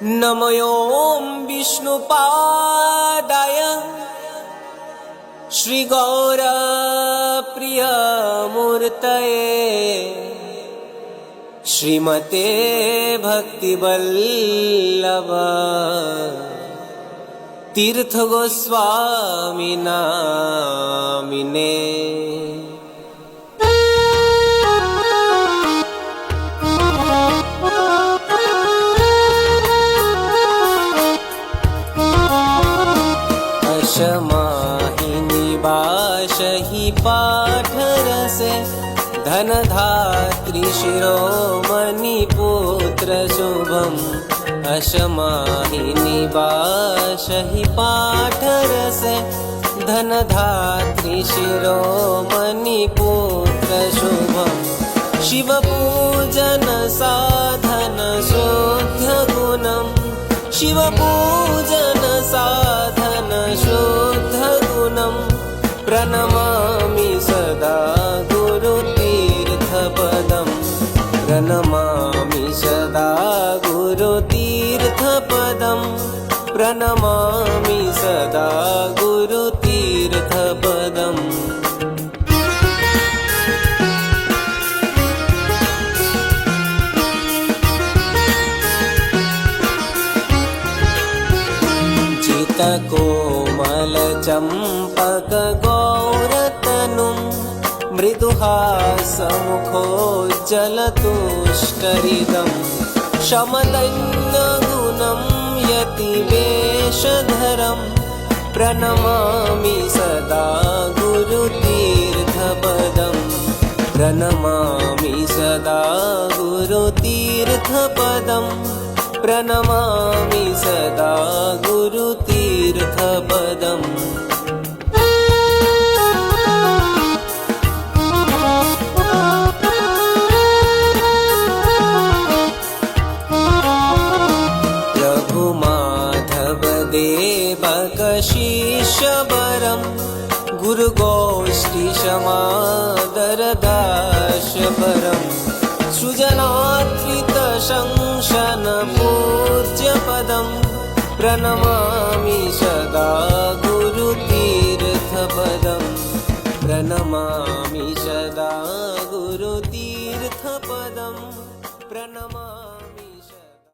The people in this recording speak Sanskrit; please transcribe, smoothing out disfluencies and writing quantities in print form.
नमों विष्णुपादाय श्रीगौरप्रियमूर्तये श्रीमते भक्तिवल्लभ तीर्थगोस्वामिनामिने। अशमाहिनी वाशहि पाठरसे धनधात्री शिरोमणि पुत्र शुभम्। अशमाहिनी वाशहि पाठरसे धनधात्री शिरोमणि पुत्र शुभम्। शिवपूजन साधन शुद्ध गुणम् शिवपूजन साधन शुद्ध गुणम्। प्रणमामि सदा गुरुतीर्थपदम् प्रणमामि सदा गुरुतीर्थपदम् प्रणमामि सदा गुरुतीर्थपदम्। कोमलचम्पक गौरतनुं मृदुहासमुखोज्जलतुष्टहृदम्। शमदन्यगुणं यतिवेशधरम् प्रणमामि सदा गुरुतीर्थपदम् प्रणमामि सदा गुरुतीर्थपदम् प्रणमामि सदा गुरुतीर्थपदम्। रघुमाधवदेवकशिष्यवरम् गुरुगोष्ठीशमादरदाशपरम्। सुजनात्रितशंसन पूज्यपदम् प्रणमामि